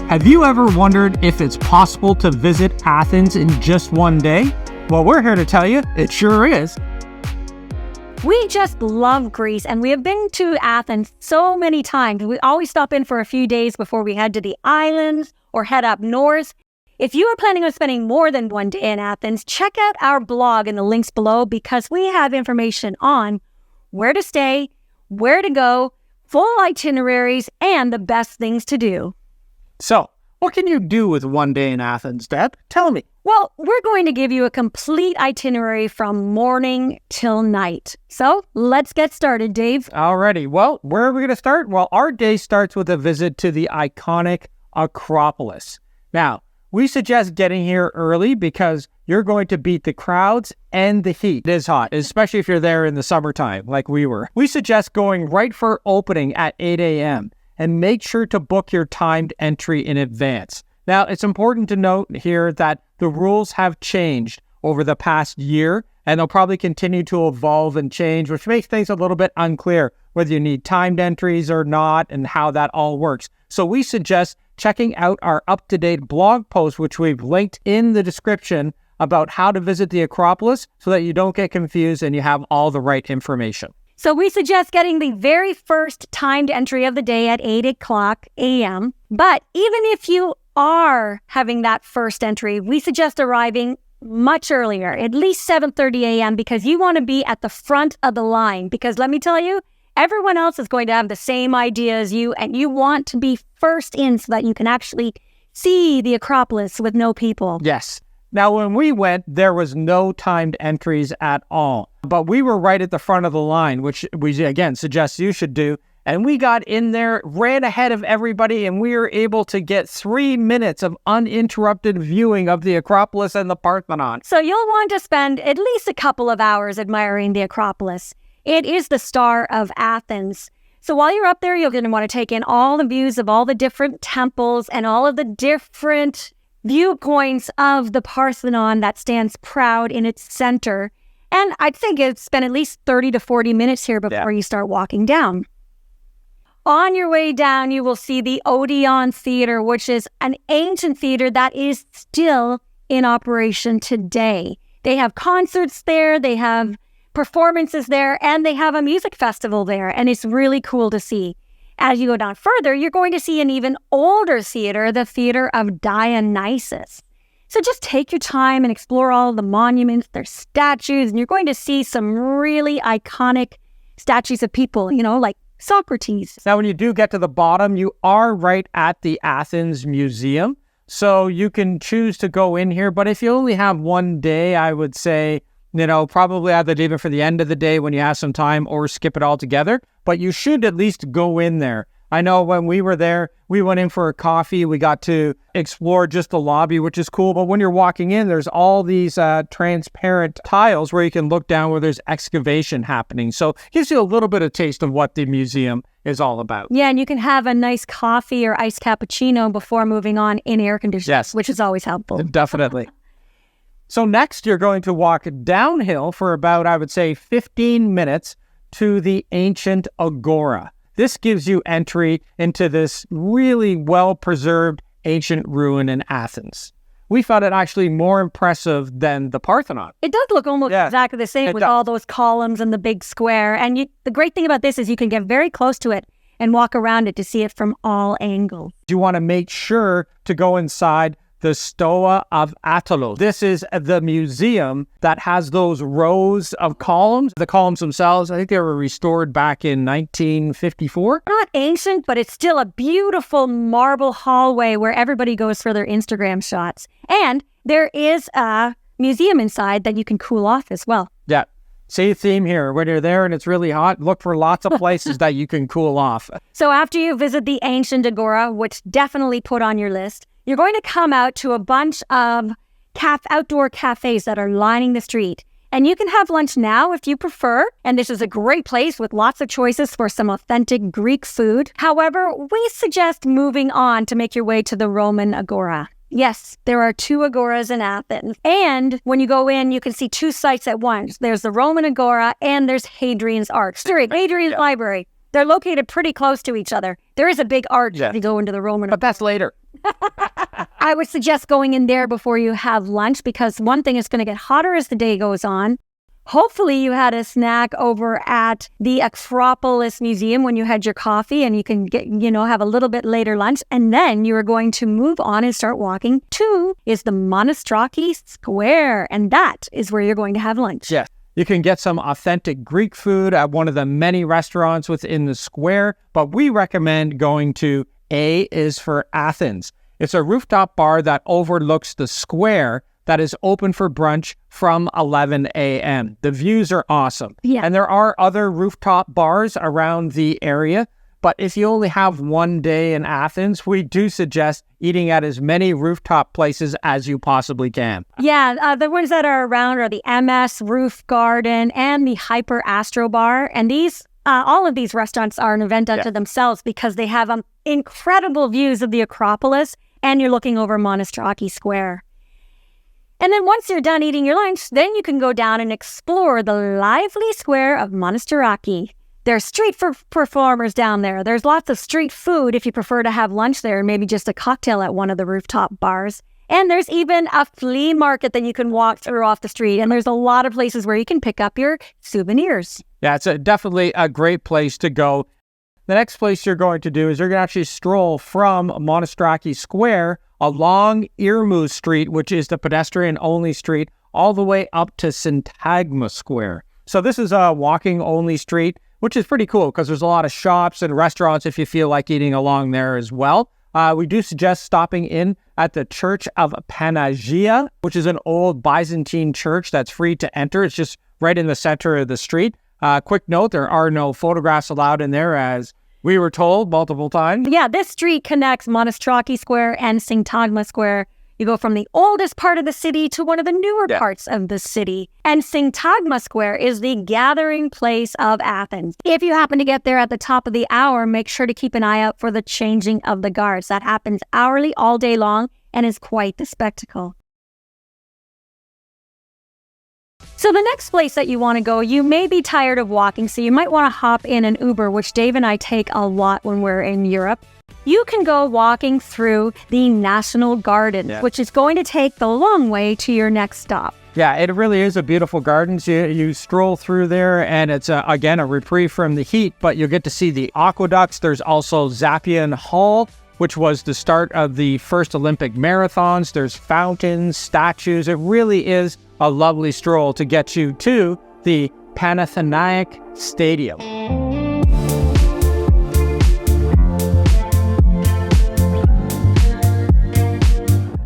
Have you ever wondered if it's possible to visit Athens in just one day? Well, we're here to tell you it sure is. We just love Greece, and we have been to Athens so many times. We always stop in for a few days before we head to the islands or head up north. If you are planning on spending more than one day in Athens, check out our blog in the links below because we have information on where to stay, where to go, full itineraries, and the best things to do. So, what can you do with one day in Athens, Deb? Tell me. Well, we're going to give you a complete itinerary from morning till night. So, let's get started, Dave. Alrighty. Well, where are we going to start? Well, our day starts with a visit to the iconic Acropolis. Now, we suggest getting here early because you're going to beat the crowds and the heat. It is hot, especially if you're there in the summertime like we were. We suggest going right for opening at 8 a.m. and make sure to book your timed entry in advance. Now, it's important to note here that the rules have changed over the past year, and they'll probably continue to evolve and change, which makes things a little bit unclear whether you need timed entries or not and how that all works. So we suggest checking out our up-to-date blog post, which we've linked in the description about how to visit the Acropolis so that you don't get confused and you have all the right information. So we suggest getting the very first timed entry of the day at 8 o'clock a.m. But even if you are having that first entry, we suggest arriving much earlier, at least 7:30 a.m. because you want to be at the front of the line. Because let me tell you, everyone else is going to have the same idea as you, and you want to be first in so that you can actually see the Acropolis with no people. Yes. Now, when we went, there was no timed entries at all. But we were right at the front of the line, which we, again, suggest you should do. And we got in there, ran ahead of everybody, and we were able to get 3 minutes of uninterrupted viewing of the Acropolis and the Parthenon. So you'll want to spend at least a couple of hours admiring the Acropolis. It is the star of Athens. So while you're up there, you're going to want to take in all the views of all the different temples and all of the different viewpoints of the Parthenon that stands proud in its center. And I'd think you'd spend at least 30 to 40 minutes here before you start walking down. On your way down, you will see the Odeon Theater, which is an ancient theater that is still in operation today. They have concerts there, they have performances there, and they have a music festival there, and it's really cool to see. As you go down further, you're going to see an even older theater, the Theater of Dionysus. So just take your time and explore all the monuments, their statues, and you're going to see some really iconic statues of people, like Socrates. Now, when you do get to the bottom, you are right at the Athens Museum. So you can choose to go in here. But if you only have one day, I would say, probably either leave it for the end of the day when you have some time or skip it altogether. But you should at least go in there. I know when we were there, we went in for a coffee. We got to explore just the lobby, which is cool. But when you're walking in, there's all these transparent tiles where you can look down where there's excavation happening. So it gives you a little bit of taste of what the museum is all about. Yeah, and you can have a nice coffee or iced cappuccino before moving on in air conditioning, which is always helpful. Definitely. So next, you're going to walk downhill for about, I would say, 15 minutes to the ancient Agora. This gives you entry into this really well-preserved ancient ruin in Athens. We found it actually more impressive than the Parthenon. It does look almost exactly the same with all those columns and the big square. And the great thing about this is you can get very close to it and walk around it to see it from all angles. You want to make sure to go inside the Stoa of Atalos. This is the museum that has those rows of columns. The columns themselves, I think they were restored back in 1954. Not ancient, but it's still a beautiful marble hallway where everybody goes for their Instagram shots. And there is a museum inside that you can cool off as well. Yeah. See a theme here. When you're there and it's really hot, look for lots of places that you can cool off. So after you visit the ancient Agora, which definitely put on your list, you're going to come out to a bunch of outdoor cafes that are lining the street. And you can have lunch now if you prefer. And this is a great place with lots of choices for some authentic Greek food. However, we suggest moving on to make your way to the Roman Agora. Yes, there are 2 agoras in Athens. And when you go in, you can see 2 sites at once. There's the Roman Agora and there's Hadrian's Arch. Hadrian's Library. They're located pretty close to each other. There is a big arch if you go into the Roman. But that's later. I would suggest going in there before you have lunch, because one thing, is going to get hotter as the day goes on. Hopefully you had a snack over at the Acropolis Museum when you had your coffee, and you can get, have a little bit later lunch. And then you are going to move on and start walking to is the Monastiraki Square. And that is where you're going to have lunch. Yes. You can get some authentic Greek food at one of the many restaurants within the square, but we recommend going to A is for Athens. It's a rooftop bar that overlooks the square that is open for brunch from 11 a.m. The views are awesome. Yeah. And there are other rooftop bars around the area, but if you only have one day in Athens, we do suggest eating at as many rooftop places as you possibly can. Yeah, the ones that are around are the MS Roof Garden and the Hyper Astro Bar. And these, all of these restaurants are an event unto themselves, because they have incredible views of the Acropolis, and you're looking over Monastiraki Square. And then once you're done eating your lunch, then you can go down and explore the lively square of Monastiraki. There's street performers down there. There's lots of street food if you prefer to have lunch there, and maybe just a cocktail at one of the rooftop bars. And there's even a flea market that you can walk through off the street. And there's a lot of places where you can pick up your souvenirs. Yeah, it's definitely a great place to go. The next place you're going to do is you're going to actually stroll from Monastiraki Square along Ermou Street, which is the pedestrian-only street, all the way up to Syntagma Square. So this is a walking-only street, which is pretty cool because there's a lot of shops and restaurants if you feel like eating along there as well. We do suggest stopping in at the Church of Panathenaic, which is an old Byzantine church that's free to enter. It's just right in the center of the street. Quick note, there are no photographs allowed in there, as we were told multiple times. Yeah, this street connects Monastiraki Square and Syntagma Square. You go from the oldest part of the city to one of the newer parts of the city. And Syntagma Square is the gathering place of Athens. If you happen to get there at the top of the hour, make sure to keep an eye out for the changing of the guards. That happens hourly all day long and is quite the spectacle. So the next place that you want to go, you may be tired of walking, so you might want to hop in an Uber, which Dave and I take a lot when we're in Europe. You can go walking through the National Gardens, which is going to take the long way to your next stop. Yeah, it really is a beautiful gardens. You stroll through there, and it's, again, a reprieve from the heat, but you'll get to see the aqueducts. There's also Zappion Hall, which was the start of the first Olympic marathons. There's fountains, statues. It really is a lovely stroll to get you to the Panathenaic Stadium.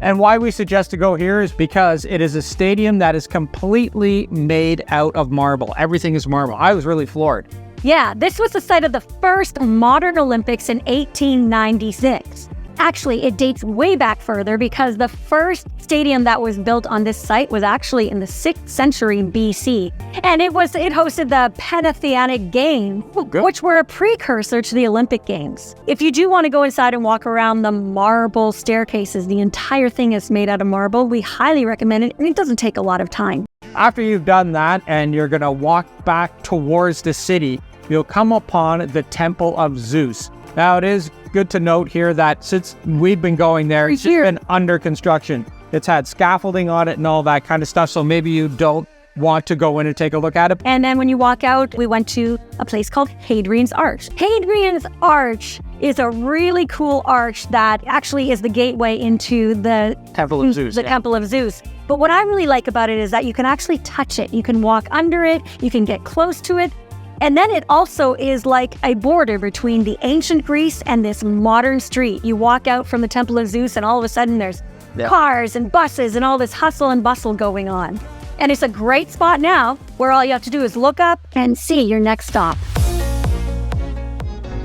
And why we suggest to go here is because it is a stadium that is completely made out of marble. Everything is marble. I was really floored. Yeah, this was the site of the first modern Olympics in 1896. Actually, it dates way back further, because the first stadium that was built on this site was actually in the 6th century BC. And it hosted the Panathenaic Games, which were a precursor to the Olympic Games. If you do want to go inside and walk around the marble staircases, the entire thing is made out of marble. We highly recommend it, and it doesn't take a lot of time. After you've done that and you're going to walk back towards the city, you'll come upon the Temple of Zeus. Now, it is good to note here that since we've been going there, it's just been under construction. It's had scaffolding on it and all that kind of stuff, so maybe you don't want to go in and take a look at it. And then when you walk out, we went to a place called Hadrian's Arch. Hadrian's Arch is a really cool arch that actually is the gateway into the Temple of Zeus. Temple of Zeus. But what I really like about it is that you can actually touch it. You can walk under it. You can get close to it. And then it also is like a border between the ancient Greece and this modern street. You walk out from the Temple of Zeus, and all of a sudden there's cars and buses and all this hustle and bustle going on. And it's a great spot now where all you have to do is look up and see your next stop.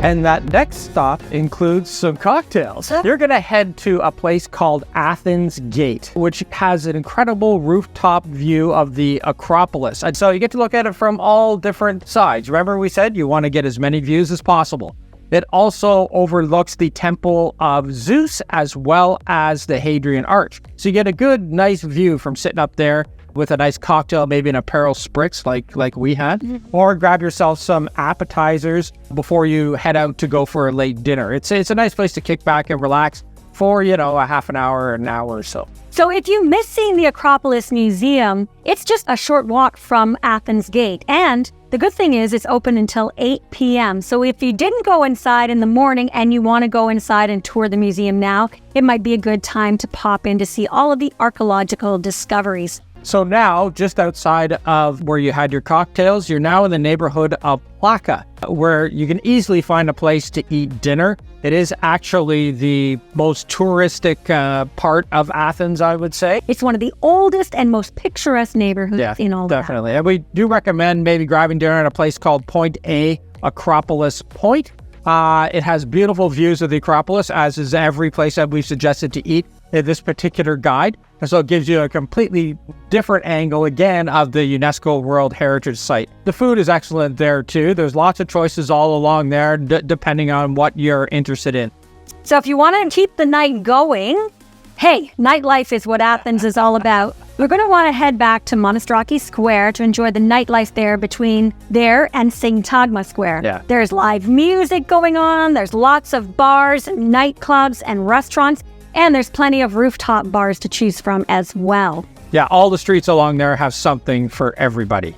And that next stop includes some cocktails. You're going to head to a place called Athens Gate, which has an incredible rooftop view of the Acropolis. And so you get to look at it from all different sides. Remember we said you want to get as many views as possible. It also overlooks the Temple of Zeus as well as the Hadrian Arch. So you get a good, nice view from sitting up there with a nice cocktail, maybe an Aperol Spritz like we had, or grab yourself some appetizers before you head out to go for a late dinner. It's a nice place to kick back and relax for, a half an hour or an hour or so. So if you miss seeing the Acropolis Museum, it's just a short walk from Athens Gate. And the good thing is it's open until 8 p.m. So if you didn't go inside in the morning and you want to go inside and tour the museum now, it might be a good time to pop in to see all of the archaeological discoveries. So now, just outside of where you had your cocktails, you're now in the neighborhood of Plaka, where you can easily find a place to eat dinner. It is actually the most touristic part of Athens, I would say. It's one of the oldest and most picturesque neighborhoods in all definitely. And we do recommend maybe grabbing dinner at a place called Point A, Acropolis Point. It has beautiful views of the Acropolis, as is every place that we've suggested to eat in this particular guide. And so it gives you a completely different angle, again, of the UNESCO World Heritage Site. The food is excellent there, too. There's lots of choices all along there, depending on what you're interested in. So if you want to keep the night going, hey, nightlife is what Athens is all about. We're going to want to head back to Monastiraki Square to enjoy the nightlife there between there and Syntagma Square. Yeah. There's live music going on. There's lots of bars, nightclubs, and restaurants. And there's plenty of rooftop bars to choose from as well. Yeah, all the streets along there have something for everybody.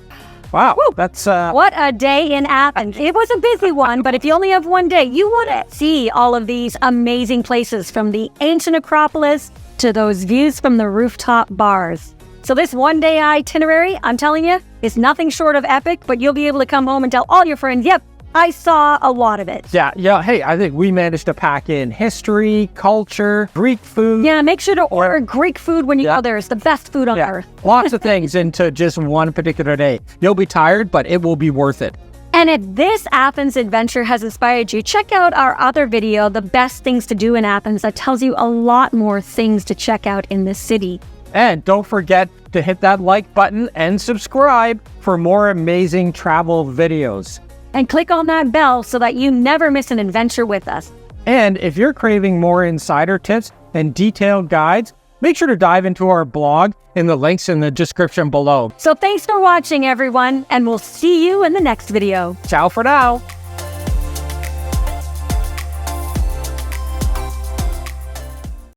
Wow, Woo. that's... What a day in Athens. It was a busy one, but if you only have one day, you want to see all of these amazing places, from the ancient Acropolis to those views from the rooftop bars. So this one-day itinerary, I'm telling you, is nothing short of epic, but you'll be able to come home and tell all your friends, yep, I saw a lot of it. Yeah. Hey, I think we managed to pack in history, culture, Greek food. Yeah, make sure to order Greek food when you go there. It's the best food on earth. Lots of things into just one particular day. You'll be tired, but it will be worth it. And if this Athens adventure has inspired you, check out our other video, The Best Things to Do in Athens, that tells you a lot more things to check out in this city. And don't forget to hit that like button and subscribe for more amazing travel videos. And click on that bell so that you never miss an adventure with us. And if you're craving more insider tips and detailed guides, make sure to dive into our blog in the links in the description below. So thanks for watching, everyone, and we'll see you in the next video. Ciao for now.